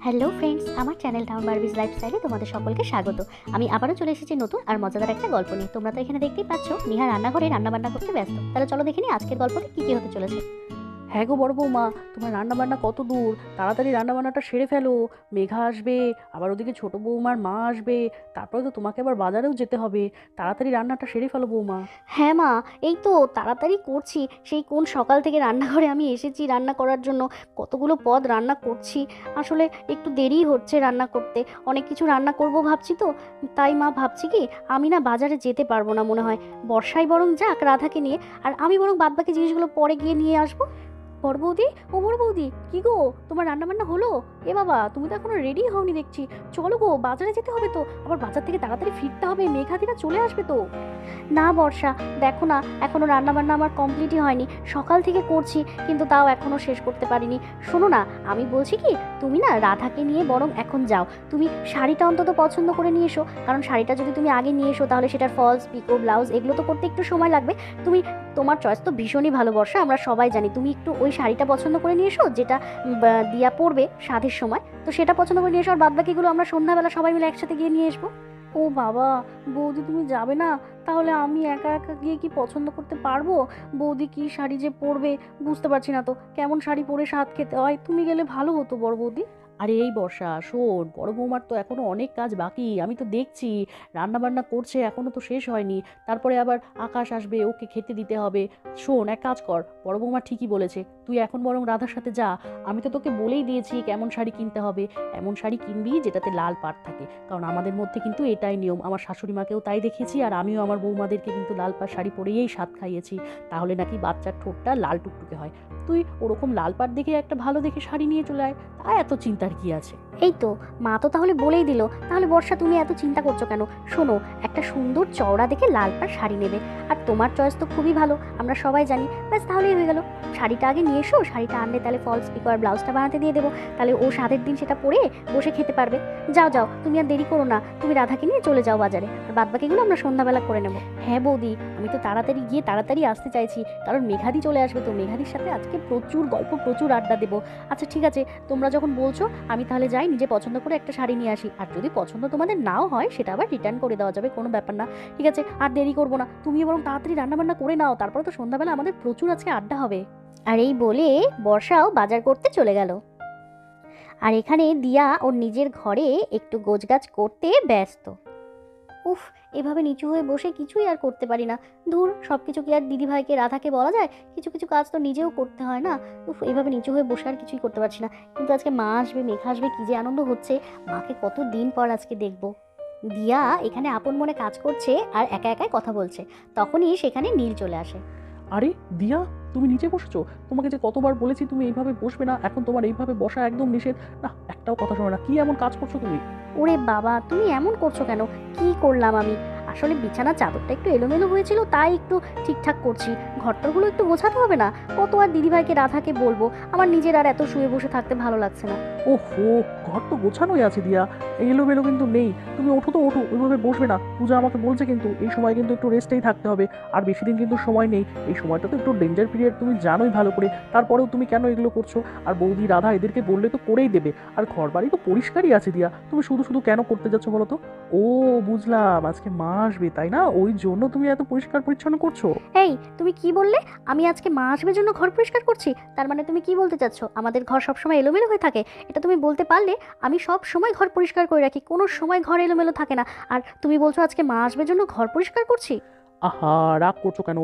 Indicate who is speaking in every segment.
Speaker 1: Hello friends, আমার channel town Barbies লাইফস্টাইলে তোমাদের সকলকে স্বাগত। আমি আবারও চলে এসেছি নতুন আর মজাদার একটা গল্প নিয়ে। তোমরা তো এখানে দেখতেই পাচ্ছ নিহা রান্নাঘরে রান্নাবান্না করতে ব্যস্ত। তাহলে চলো দেখে নিই আজকের গল্পতে কী কী হতে চলেছে।
Speaker 2: হ্যাঁ গো বড় বৌমা, তোমার রান্নাবান্না কত দূর? তাড়াতাড়ি রান্নাবান্নাটা সেরে ফেলো। মেঘা আসবে, আবার ওদিকে ছোট বৌমার মা আসবে, তারপরে তো তোমাকে আবার বাজারেও যেতে হবে। তাড়াতাড়ি রান্নাটা সেরে ফেলো বৌমা।
Speaker 1: হ্যাঁ মা, এই তো তাড়াতাড়ি করছি। সেই কোন সকাল থেকে রান্নাঘরে আমি এসেছি রান্না করার জন্য। কতগুলো পদ রান্না করছি, আসলে একটু দেরি হচ্ছে রান্না করতে। অনেক কিছু রান্না করব ভাবছি তো, তাই মা ভাবছি কি আমি না বাজারে যেতে পারবো না মনে হয়। বর্ষায় বরং যাক রাধাকে নিয়ে, আর আমি বরং বাদবাকি জিনিসগুলো পরে গিয়ে নিয়ে আসবো। বড় বৌদি, ও বড় বৌদি, কি গো তোমার রান্না বান্না হলো? এ বাবা, তুমি তো এখনো রেডি হওনি দেখছি। চলো গো, বাজারে যেতে হবে তো, আবার বাজার থেকে তাড়াতাড়ি ফিরতে হবে, মেঘাদিরা চলে আসবে তো। না বর্ষা, দেখো না এখনো রান্না বান্না আমার কমপ্লিটই হয়নি। সকাল থেকে করছি কিন্তু তাও এখনো শেষ করতে পারিনি। শোনো না, আমি বলছি কি তুমি না রাধাকে নিয়ে বরং এখন যাও। তুমি শাড়িটা অন্তত পছন্দ করে নিয়ে এসো, কারণ শাড়িটা যদি তুমি আগে নিয়ে এসো তাহলে সেটার ফলস পিকো ব্লাউজ এগুলো তো করতে একটু সময় লাগবে। তুমি, তোমার চয়েস তো ভীষণই ভালো বর্ষা, আমরা সবাই জানি। তুমি একটু ওই শাড়িটা পছন্দ করে নিয়ে এসো যেটা দিয়া পড়বে সাধের সময়, তো সেটা পছন্দ করে নিয়ে এসো। আর বাদবাকিগুলো আমরা সন্ধ্যাবেলা সবাই মিলে একসাথে গিয়ে নিয়ে আসবো।
Speaker 2: ও বাবা, বৌদি তুমি যাবে না? তাহলে আমি একা একা গিয়ে কি পছন্দ করতে পারবো? বৌদি কি শাড়ি যে পরবে বুঝতে পারছি না তো, কেমন শাড়ি পরে স্বাদ খেতে হয়। তুমি গেলে ভালো হতো বড় বৌদি। আরে এই বর্ষা, শোন, বড় বৌমার তো এখনো অনেক কাজ বাকি, আমি তো দেখছি রান্না বান্না করছে, এখনো তো শেষ হয়নি। তারপরে আবার আকাশ আসবে, ওকে খেতে দিতে হবে। শোন, এক কাজ কর, বড় বৌমা ঠিকই বলেছে, তুই এখন বরং রাধার সাথে যা। আমি তো তোকে বলেই দিয়েছি কেমন শাড়ি কিনতে হবে। এমন শাড়ি কিনবি যেটাতে লাল পাড় থাকে, কারণ আমাদের মধ্যে কিন্তু এটাই নিয়ম। আমার শাশুড়ি মাকেও তাই দেখেছি, আর আমিও আমার বৌমাদেরকে কিন্তু লাল পাড় শাড়ি পরেই স্বাদ খাইয়েছি। তাহলে নাকি বাচ্চার ঠোঁটটা লাল টুকটুকে হয়। তুই ওরকম লাল পাড় দেখে একটা ভালো দেখে শাড়ি নিয়ে চলে আয়, তা এত চিন্তার কি আছে?
Speaker 1: এই তো, মা তো তাহলে বলেই দিল। তাহলে বর্ষা তুমি এত চিন্তা করছো কেন? শোনো, একটা সুন্দর চওড়া দেখে লাল পাড় শাড়ি নেবে। আর তোমার চয়েস তো খুবই ভালো, আমরা সবাই জানি। ব্যাস তাহলেই হয়ে গেল। শাড়িটা আগে নিয়ে এসো, শাড়িটা আনলে তাহলে ফলস পিকো আর ব্লাউজটা বানাতে দিয়ে দেবো। তাহলে ও সাধের দিন সেটা পরে বসে খেতে পারবে। যাও যাও, তুমি আর দেরি করো না, তুমি রাধাকে নিয়ে চলে যাও বাজারে, আর বাদবাকিগুলো আমরা সন্ধ্যাবেলা করে নেবো।
Speaker 2: হ্যাঁ বৌদি, আমি তো তাড়াতাড়ি গিয়ে তাড়াতাড়ি আসতে চাইছি, কারণ মেঘাদি চলে আসবে, তো মেঘাদির সাথে আজকে প্রচুর গল্প, প্রচুর আড্ডা দেবো। আচ্ছা ঠিক আছে, তোমরা যখন বলছো আমি তাহলে যাই, নিজে পছন্দ করে একটা শাড়ি নিয়ে আসি। আর যদি পছন্দ তোমাদের নাও হয় সেটা আবার রিটার্ন করে দেওয়া যাবে, কোনো ব্যাপার না। ঠিক আছে, আর দেরি করবো না, তুমি বরং তাড়াতাড়ি রান্নাবান্না করে নাও, তারপরে তো সন্ধ্যাবেলা আমাদের প্রচুর আজকে আড্ডা হবে।
Speaker 1: আর এই বলে বর্ষাও বাজার করতে চলে গেল। আর এখানে দিয়া ওর নিজের ঘরে একটু গোছগাছ করতে ব্যস্ত। উফ, এভাবে নিচু হয়ে বসে কিছুই আর করতে পারি না। ধুর, সব কিছু কি আর দিদিভাইকে রাধাকে বলা যায়? কিছু কিছু কাজ তো নিজেও করতে হয় না। উফ, এভাবে নিচু হয়ে বসে আর কিছুই করতে পারছি না। কিন্তু আজকে মা আসবে, মেঘা আসবে, কি যে আনন্দ হচ্ছে। মাকে কত দিন পর আজকে দেখবো। দিয়া এখানে আপন মনে কাজ করছে আর একা একাই কথা বলছে। তখনই সেখানে নীল চলে আসে।
Speaker 2: আরে দিয়া, তুমি নিচে বসেছো? তোমাকে যে কতবার বলেছি তুমি এইভাবে বসবে না, এখন তোমার এইভাবে বসা একদম নিষেধ। না, একটাও কথা শোনো না, কি এমন কাজ করছো তুমি?
Speaker 1: ওরে বাবা, তুমি এমন করছো কেন? কি করলাম আমি? আসলে বিছানার চাদরটা একটু এলোমেলো হয়েছিল, তাই একটু ঠিকঠাক করছি। ঘরটরগুলো একটু গোছাতে হবে না? কত আর দিদিভাইকে রাধাকে বলবো? আমার নিজের আর এত শুয়ে বসে থাকতে ভালো লাগছে না।
Speaker 2: ওহো, ঘর তো গোছানোই আছে দিয়া, এলোমেলো কিন্তু নেই। তুমি ওঠো তো, ওঠো, ওইভাবে বসবে না। পূজা আমাকে বলছে কিন্তু এই সময় কিন্তু একটু রেস্টেই থাকতে হবে, আর বেশি দিন কিন্তু সময় নেই। এই সময়টা তো একটু ডেঞ্জার পিরিয়ড, তুমি জানোই ভালো করে। তারপরেও তুমি কেন এগুলো করছো? আর বৌদি রাধা এদেরকে বললে তো করেই দেবে, আর ঘর বাড়ি তো পরিষ্কারই আছে দিয়া, তুমি শুধু শুধু কেন করতে যাচ্ছ বলো তো? ও, বুঝলাম, আজকে মা আসবে তাই না, ওই জন্য তুমি এত পরিষ্কার পরিচ্ছন্ন করছো।
Speaker 1: এই, তুমি কি বললে? আমি আজকে মা আসবে জন্য ঘর পরিষ্কার করছি? তার মানে তুমি কি বলতে চাচ্ছ আমাদের ঘর সবসময় এলোমেলো হয়ে থাকে? এটা তুমি বলতে পারলে? আমি সব সময় ঘর পরিষ্কার করে রাখি, কোনো সময় ঘর এলোমেলো থাকে না। আর তুমি বলছো আজকে মা আসবে জন্য ঘর পরিষ্কার করছি?
Speaker 2: আহা, রাগ করছো কেন?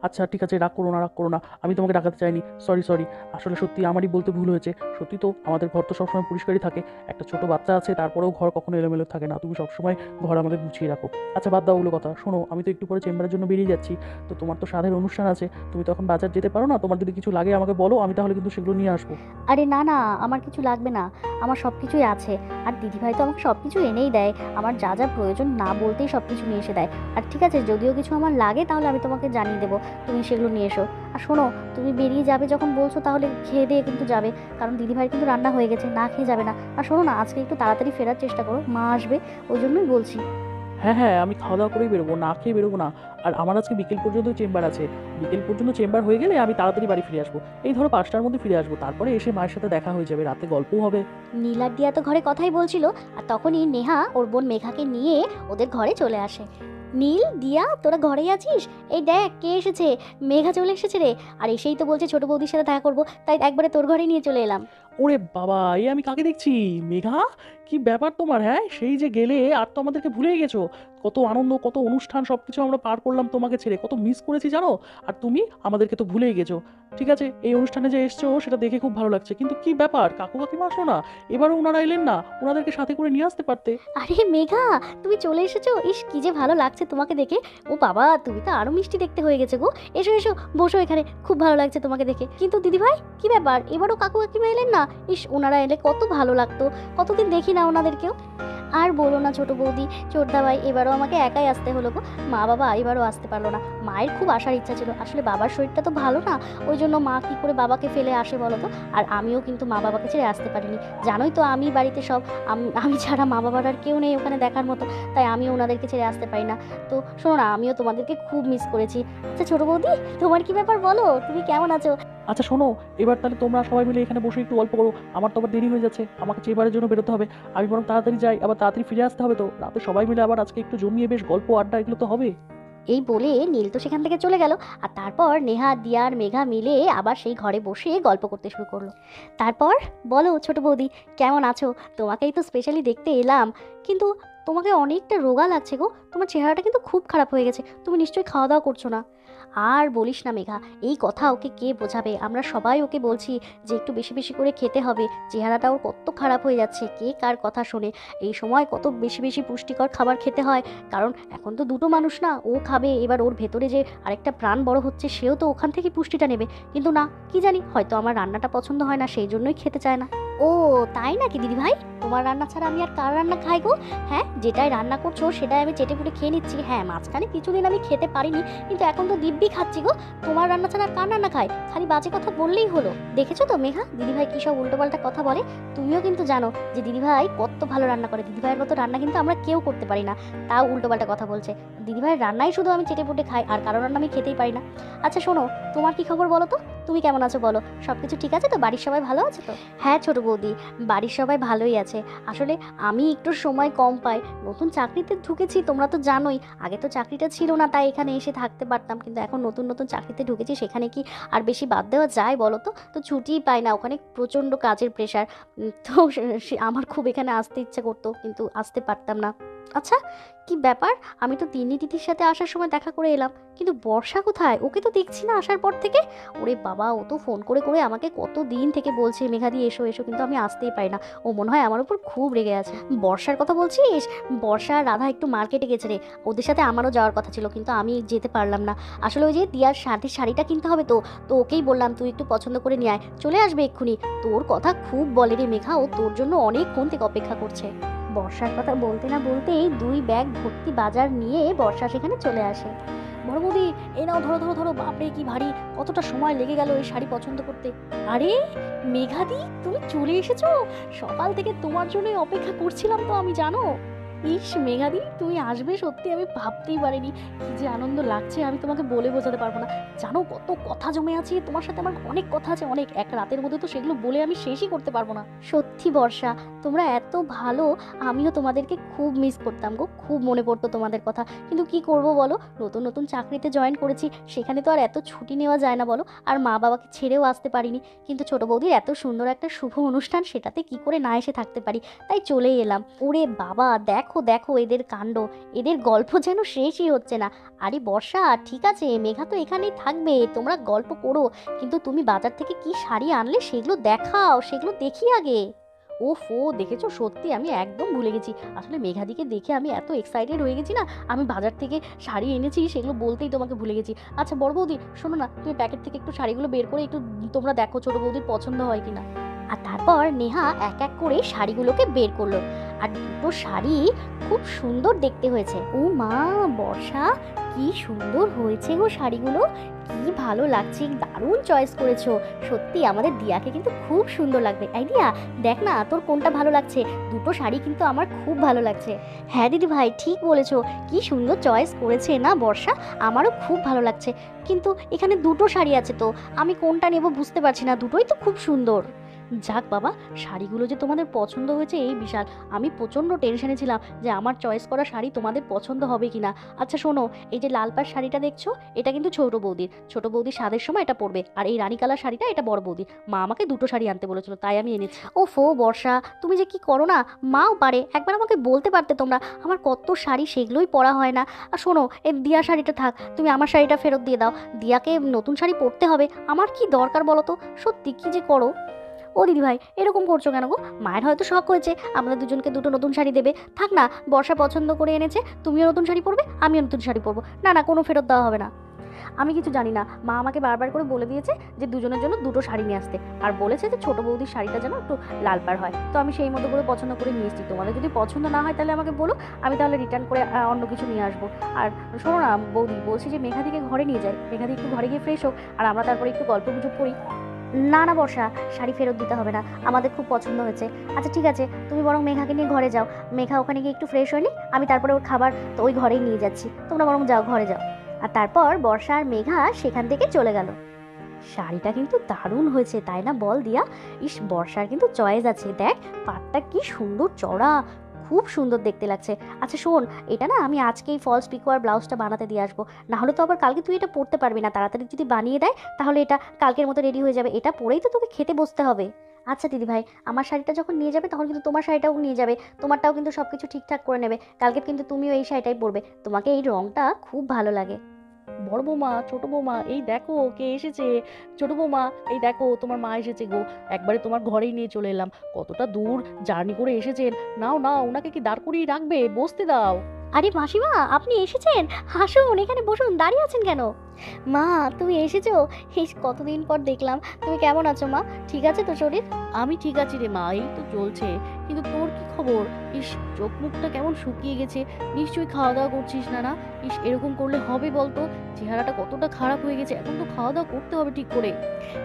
Speaker 2: আচ্ছা ঠিক আছে, রাগ করো না, রাগ করো না, আমি তোমাকে ডাকাতে চাইনি, সরি সরি। আসলে সত্যি আমারই বলতে ভুল হয়েছে। সত্যি তো আমাদের ঘর তো সবসময় পরিষ্কারই থাকে। একটা ছোট বাচ্চা আছে, তারপরেও ঘর কখনো এলোমেলো থাকে না। তুমি সবসময় ঘর আমাদের গুছিয়ে রাখো। আচ্ছা বাদ দাও ওগুলো কথা, শোনো, আমি তো একটু পরে চেম্বারের জন্য বেরিয়ে যাচ্ছি। তো তোমার তো সাধের অনুষ্ঠান আছে, তুমি তো এখন বাজার যেতে পারো না। তোমার যদি কিছু লাগে আমাকে বলো, আমি তাহলে কিন্তু সেগুলো নিয়ে আসবো।
Speaker 1: আরে না না, আমার কিছু লাগবে না। আমার সব কিছুই আছে। আর দিদিভাই তো আমাকে সব কিছু এনেই দেয়। আমার যা যা প্রয়োজন না বলতেই সব কিছু নিয়ে এসে দেয়। আর ঠিক আছে, যদিও কিছু আমার লাগে তাহলে আমি তোমাকে জানিয়ে দেবো, তুমি সেগুলো নিয়ে এসো। আর শোনো, তুমি বেরিয়ে যাবে যখন বলছো তাহলে খেয়ে দিয়ে কিন্তু যাবে, কারণ দিদিভাই কিন্তু রান্না হয়ে গেছে, না খেয়ে যাবে না। আর শোনো না, আজকে একটু তাড়াতাড়ি ফেরার চেষ্টা করো, মা আসবে, ওই জন্যই বলছি।
Speaker 3: হ্যাঁ হ্যাঁ, আমি খাওয়া দাওয়া করেই বেরোবো, না খেয়ে বেরোবো না। আর আমার আজকে বিকেল পর্যন্ত চেম্বার আছে। বিকেল পর্যন্ত চেম্বার হয়ে গেলে আমি তাড়াতাড়ি বাড়ি ফিরে আসবো। এই ধরো 5টার মধ্যে ফিরে আসবো, তারপরে এসে মায়ের সাথে দেখা হয়ে যাবে, রাতে গল্পও হবে।
Speaker 1: নীল আর দিয়া তো ঘরে কথাই বলছিল, আর তখনই নেহা ওর বোন মেঘাকে নিয়ে ওদের ঘরে চলে আসে। নীল, দিয়া, তোরা ঘরেই আছিস? এই দেখ কে এসেছে, মেঘা চলে এসেছে রে। আর এসেই তো বলছে ছোট বৌদির সাথে দেখা করবো, তাই একবারে তোর ঘরে নিয়ে চলে এলাম।
Speaker 3: ওরে বাবা, এই আমি কাকে দেখছি? মেঘা, কি ব্যাপার তোমার? হ্যাঁ, সেই যে গেলে আর তো আমাদেরকে ভুলেই গেছো। কত আনন্দ, কত অনুষ্ঠান, সবকিছু আমরা পার করলাম তোমাকে ছেড়ে, কত মিস করেছি জানো। আর তুমি আমাদেরকে তো ভুলেই গেছো। ঠিক আছে, এই অনুষ্ঠানে যে এসছো সেটা দেখে খুব ভালো লাগছে, কিন্তু কি ব্যাপার, কাকু কাকিমা আসলো না? এবারও ওনারা এলেন না? ওনাদেরকে সাথে করে নিয়ে আসতে পারতে।
Speaker 1: আরে মেঘা, তুমি চলে এসেছো! ইস, কি যে ভালো লাগছে তোমাকে দেখে। ও বাবা, তুমি তো আরো মিষ্টি দেখতে হয়ে গেছে গো। এসো এসো, বসো এখানে, খুব ভালো লাগছে তোমাকে দেখে। কিন্তু দিদিভাই, কি ব্যাপার, এবারও কাকু কাকিমা এলেন না? ইস, ওনারা এলে কত ভালো লাগতো, কতদিন দেখি না ওনাদেরকেও। আর বলো না ছোট বৌদি, ছোটদা ভাই, এবারও আমাকে একাই আসতে হলো গো। মা বাবা এবারও আসতে পারলো না। মায়ের খুব আসার ইচ্ছা ছিল, আসলে বাবার শরীরটা তো ভালো না, ওই জন্য মা কি করে বাবাকে ফেলে আসে বলো তো। আর আমিও কিন্তু মা বাবাকে ছেড়ে আসতে পারিনি। জানোই তো আমি বাড়িতে সব, আমি ছাড়া মা বাবার আর কেউ নেই ওখানে দেখার মতো, তাই আমিও ওনাদেরকে ছেড়ে আসতে পারি না। তো শোনো না, আমিও তোমাদেরকে খুব মিস করেছি। আচ্ছা ছোট বৌদি, তোমার কি ব্যাপার বলো, তুমি কেমন আছো?
Speaker 3: আচ্ছা শোনো, এবার তাহলে তোমরা সবাই মিলে এখানে বসে একটু গল্প করো। আমার তো আবার দেরি হয়ে যাচ্ছে, আমাকে চেম্বারের জন্য বেরোতে হবে। আমি বরং তাড়াতাড়ি যাই, আবার তাড়াতাড়ি ফিরে আসতে হবে। তো রাতে সবাই মিলে আবার আজকে একটু জমিয়ে বেশ গল্প আড্ডা এগুলো তো হবে।
Speaker 1: এই বলে নীল তো সেখান থেকে চলে গেল। আর তারপর নেহা, দিয়া আর মেঘা মিলে আবার সেই ঘরে বসে গল্প করতে শুরু করলো। তারপর বলো ছোট বৌদি, কেমন আছো? তোমাকেই তো স্পেশালি দেখতে এলাম, কিন্তু তোমাকে অনেকটা রোগা লাগছে গো, তোমার চেহারাটা কিন্তু খুব খারাপ হয়ে গেছে। তুমি নিশ্চয়ই খাওয়া দাওয়া করছো না। আর বলিস না মেঘা, এই কথা ওকে কে বোঝাবে? আমরা সবাই ওকে বলছি যে একটু বেশি বেশি করে খেতে হবে, চেহারাটা ওর কত খারাপ হয়ে যাচ্ছে, কে কার কথা শোনে। এই সময় কত বেশি বেশি পুষ্টিকর খাবার খেতে হয়, কারণ এখন তো দুটো মানুষ না, ও খাবে, এবার ওর ভেতরে যে আরেকটা প্রাণ বড় হচ্ছে, সেও তো ওখান থেকে পুষ্টিটা নেবে। কিন্তু না, কি জানি, হয়তো আমার রান্নাটা পছন্দ হয় না, সেই জন্যই খেতে চায় না। ও তাই নাকি দিদি ভাই? তোমার রান্না ছাড়া আমি আর কার রান্না খাই গো? হ্যাঁ, যেটাই রান্না করছো সেটাই আমি চেটেপুটে খেয়ে নিচ্ছি। হ্যাঁ, মাঝখানে কিছুদিন আমি খেতে পারিনি, কিন্তু এখন তো দিব্যি খাচ্ছি গো। তোমার রান্না ছাড়া আর কার রান্না খাই? খালি বাজে কথা বললেই হলো। দেখেছো তো মেঘা, দিদিভাই কী সব উল্টোপাল্টা কথা বলে। তুমিও কিন্তু জানো যে দিদিভাই কত ভালো রান্না করে, দিদিভাইয়ের মতো রান্না কিন্তু আমরা কেউ করতে পারি না, তাও উল্টোপাল্টা কথা বলছে। দিদিভাইয়ের রান্নাই শুধু আমি চেটেপুটে খাই, আর কারো রান্না আমি খেতেই পারি না। আচ্ছা শোনো, তোমার কি খবর বলো তো? তুমি কেমন আছো বলো? সব কিছু ঠিক আছে তো? বাড়ির সবাই ভালো আছে তো? হ্যাঁ ছোট বৌদি, বাড়ির সবাই ভালোই আছে। আসলে আমি একটু সময় কম পাই, নতুন চাকরিতে ঢুকেছি, তোমরা তো জানোই। আগে তো চাকরিটা ছিল না, তাই এখানে এসে থাকতে পারতাম, কিন্তু এখন নতুন নতুন চাকরিতে ঢুকেছি, সেখানে কি আর বেশি বাদ দেওয়া যায় বলো তো? তো ছুটিই পাই না, ওখানে প্রচণ্ড কাজের প্রেশার। তো আমার খুব এখানে আসতে ইচ্ছে করতো, কিন্তু আসতে পারতাম না। আচ্ছা, কি ব্যাপার, আমি তো তিন্নি দিদির সাথে আসার সময় দেখা করে এলাম, কিন্তু বর্ষা কোথায়? ওকে তো দেখছি না আসার পর থেকে। ওরে বাবা, ও তো ফোন করে করে আমাকে কত দিন থেকে বলছে মেঘাদি এসো এসো, কিন্তু আমি আসতেই পারি না। ও মনে হয় আমার উপর খুব রেগে আছে। বর্ষার কথা বলছিস? বর্ষা আর রাধা একটু মার্কেটে গেছে রে, ওদের সাথে আমারও যাওয়ার কথা ছিল, কিন্তু আমি যেতে পারলাম না। আসলে ওই যে দিয়ার সাথে শাড়িটা কিনতে হবে, তো তো ওকেই বললাম তুই একটু পছন্দ করে নিয়ে আয়, চলে আসবে এক্ষুনি। তোর কথা খুব বলে রে মেঘা, ও তোর জন্য অনেকক্ষণ থেকে অপেক্ষা করছে। বর্ষার কথা বলতে না বলতেই 2 ব্যাগ ভর্তি বাজার নিয়ে বর্ষা সেখানে চলে আসে। বড় বৌদি, এই নাও, ধরো ধরো ধরো, বাপরে কি ভারী, কতটা সময় লেগে গেল এই শাড়ি পছন্দ করতে। আরে মেঘাদি, তুমি চলে এসেছো? সকাল থেকে তোমার জন্যই অপেক্ষা করছিলাম তো আমি, জানো। ইস মেঘাদি, তুমি আসবে সত্যি আমি ভাবতেই পারিনি। কি যে আনন্দ লাগছে, আমি তোমাকে বলে বোঝাতে পারবো না। জানো কত কথা জমে আছে তোমার সাথে, আমার অনেক কথা আছে, অনেক, এক রাতের মধ্যে তো সেগুলো বলে আমি শেষই করতে পারবো না। সত্যি বর্ষা, তোমরা এত ভালো, আমিও তোমাদেরকে খুব মিস করতাম গো, খুব মনে পড়তো তোমাদের কথা। কিন্তু কি করব বলো, নতুন নতুন চাকরিতে জয়েন করেছি, সেখানে তো আর এত ছুটি নেওয়া যায় না বলো, আর মা বাবাকে ছেড়েও আসতে পারিনি। কিন্তু ছোট বৌদির এত সুন্দর একটা শুভ অনুষ্ঠান, সেটাতে কি করে না এসে থাকতে পারি, তাই চলেই এলাম। ওরে বাবা, দেখো দেখো এদের কাণ্ড, এদের গল্প যেন শেষই হচ্ছে না। আরে বর্ষা, ঠিক আছে, মেঘা তো এখানেই থাকবে, তোমরা গল্প করো, কিন্তু তুমি বাজার থেকে কি শাড়ি আনলে সেগুলো দেখাও, সেগুলো দেখি আগে। ওফো, দেখেছো, সত্যি আমি একদম ভুলে গেছি। আসলে মেঘাদিকে দেখে আমি এত এক্সাইটেড হয়ে গেছি না, আমি বাজার থেকে শাড়ি এনেছি সেগুলো বলতেই তোমাকে ভুলে গেছি। আচ্ছা বড় বৌদি, শোনো না, তুমি প্যাকেট থেকে একটু শাড়িগুলো বের করে একটু তোমরা দেখো ছোট বৌদির পছন্দ হয় কিনা। আর তারপর নেহা এক এক করে শাড়িগুলোকে বের করলো। আর দুটো শাড়ি খুব সুন্দর দেখতে হয়েছে। ও মা, বর্ষা কি সুন্দর হয়েছে গো শাড়িগুলো, কি ভালো লাগছে, দারুণ চয়েস করেছো। সত্যি আমাদের দিয়াকে কিন্তু খুব সুন্দর লাগবে। এই দিয়া, দেখ না তোর কোনটা ভালো লাগছে। দুটো শাড়ি কিন্তু আমার খুব ভালো লাগছে। হ্যাঁ দিদি ভাই, ঠিক বলেছো, কি সুন্দর চয়েস করেছে না বর্ষা, আমারও খুব ভালো লাগছে। কিন্তু এখানে দুটো শাড়ি আছে তো আমি কোনটা নেব বুঝতে পারছি না, দুটোই তো খুব সুন্দর। যাক বাবা, শাড়িগুলো যে তোমাদের পছন্দ হয়েছে এই বিশাল। আমি প্রচণ্ড টেনশনে ছিলাম যে আমার চয়েস করা শাড়ি তোমাদের পছন্দ হবে কি না। আচ্ছা শোনো, এই যে লাল পাড় শাড়িটা দেখছো, এটা কিন্তু ছোট বৌদির স্বাদের সময় এটা পরবে। আর এই রানী কালার শাড়িটা এটা বড় বৌদির। মা আমাকে দুটো শাড়ি আনতে বলেছিল, তাই আমি এনেছি। ও ফো বর্ষা, তুমি যে কি করো না, মাও পারে, একবার আমাকে বলতে পারতে তোমরা। আমার কত শাড়ি সেগুলোই পরা হয় না। আর শোনো, এই দিয়া শাড়িটা থাক, তুমি আমার শাড়িটা ফেরত দিয়ে দাও। দিয়াকে নতুন শাড়ি পরতে হবে, আমার কি দরকার বলো তো, সত্যি কি যে করো। ও দিদি ভাই, এরকম করছো কেন গো? মায়ের হয়তো শখ হয়েছে আমাদের দুজনকে দুটো নতুন শাড়ি দেবে। থাক না, বর্ষা পছন্দ করে এনেছে, তুমিও নতুন শাড়ি পরবে, আমিও নতুন শাড়ি পরবো। না না, কোনো ফেরত দেওয়া হবে না। আমি কিছু জানি না, মা আমাকে বারবার করে বলে দিয়েছে যে দুজনের জন্য দুটো শাড়ি নিয়ে আসতে, আর বলেছে যে ছোট বৌদির শাড়িটা যেন একটু লাল পাড় হয়। তো আমি সেই মতো করে পছন্দ করে নিয়ে এসেছি। তোমাদের যদি পছন্দ না হয় তাহলে আমাকে বলো, আমি তাহলে রিটার্ন করে অন্য কিছু নিয়ে আসবো। আর শোনো না বৌদি, বলছি যে মেঘাদিকে ঘরে নিয়ে যাই, মেঘাদি একটু ঘরে গিয়ে ফ্রেশ হোক, আর আমরা তারপরে একটু গল্প গুজব করি। না না বর্ষা, শাড়ি ফেরত দিতে হবে না, আমাদের খুব পছন্দ হয়েছে। আচ্ছা ঠিক আছে, তুমি বরং মেঘাকে নিয়ে ঘরে যাও, মেঘা ওখানে গিয়ে একটু ফ্রেশ হয়নি, আমি তারপরে ওর খাবার তো ওই ঘরেই নিয়ে যাচ্ছি, তোমরা বরং যাও, ঘরে যাও। আর তারপর বর্ষা আর মেঘা সেখান থেকে চলে গেল। শাড়িটা কিন্তু দারুণ হয়েছে, তাই না বল দিয়া? ইস, বর্ষার কিন্তু চয়েস আছে, দেখ পাটটা কি সুন্দর চড়া, খুব সুন্দর দেখতে লাগছে। আচ্ছা শোন, এটা না আমি আজকেই ফলস পিকো আর ব্লাউজটা বানাতে দিয়ে আসবো, না হলে তো আবার কালকে তুই এটা পরতে পারবি না। তাড়াতাড়ি যদি বানিয়ে দেয় তাহলে এটা কালকের মতো রেডি হয়ে যাবে, এটা পরেই তো তোকে খেতে বসতে হবে। আচ্ছা দিদি ভাই, আমার শাড়িটা যখন নিয়ে যাবে তখন কিন্তু তোমার শাড়িটাও নিয়ে যাবে, তোমারটাও কিন্তু সব কিছু ঠিকঠাক করে নেবে। কালকে কিন্তু তুমিও এই শাড়িটাই পরবে, তোমাকে এই রঙটা খুব ভালো লাগে।
Speaker 2: বড় বৌমা, ছোট বৌমা, এই দেখো কে এসেছে। ছোট বৌমা, এই দেখো তোমার মা এসেছে গো, একবারে তোমার ঘরেই নিয়ে চলে এলাম। কতটা দূর জার্নি করে এসেছেন, নাও নাও, ওনাকে কি দাঁড় করিয়ে রাখবে, বসতে দাও।
Speaker 1: আরে মাসিমা, আপনি এসেছেন, আসুন এখানে বসুন, দাঁড়িয়ে আছেন কেন? মা, তুমি এসেছো, এই কতদিন পর দেখলাম। তুমি কেমন আছো মা, ঠিক আছে তো শরীর?
Speaker 2: আমি ঠিক আছি রে মা, এই তো চলছে। কিন্তু তোর কি খবর? ইস, চোখ মুখটা কেমন শুকিয়ে গেছে, নিশ্চয়ই খাওয়া দাওয়া করছিস না না? ইস, এরকম করলে হবে বলতো? চেহারাটা কতটা খারাপ হয়ে গেছে, এখন তো খাওয়া দাওয়া করতে হবে ঠিক করে।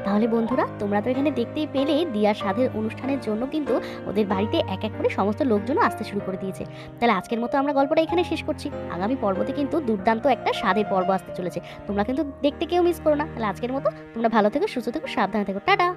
Speaker 1: তাহলে বন্ধুরা, তোমরা তো এখানে দেখতেই পেলে দিয়ার সাধের অনুষ্ঠানের জন্য কিন্তু ওদের বাড়িতে এক এক করে সমস্ত লোকজন আসতে শুরু করে দিয়েছে। তাহলে আজকের মতো আমরা গল্পটা এখানে শেষ করছি। আগামী পর্বতে কিন্তু দুর্দান্ত একটা স্বাদের পর্ব আসতে চলেছে, তোমরা কিন্তু দেখতে কেউ মিস করো না। তাহলে আজকের মতো তোমরা ভালো থেকো, সুস্থ থেকো, সাবধানে থেকো, টাটা।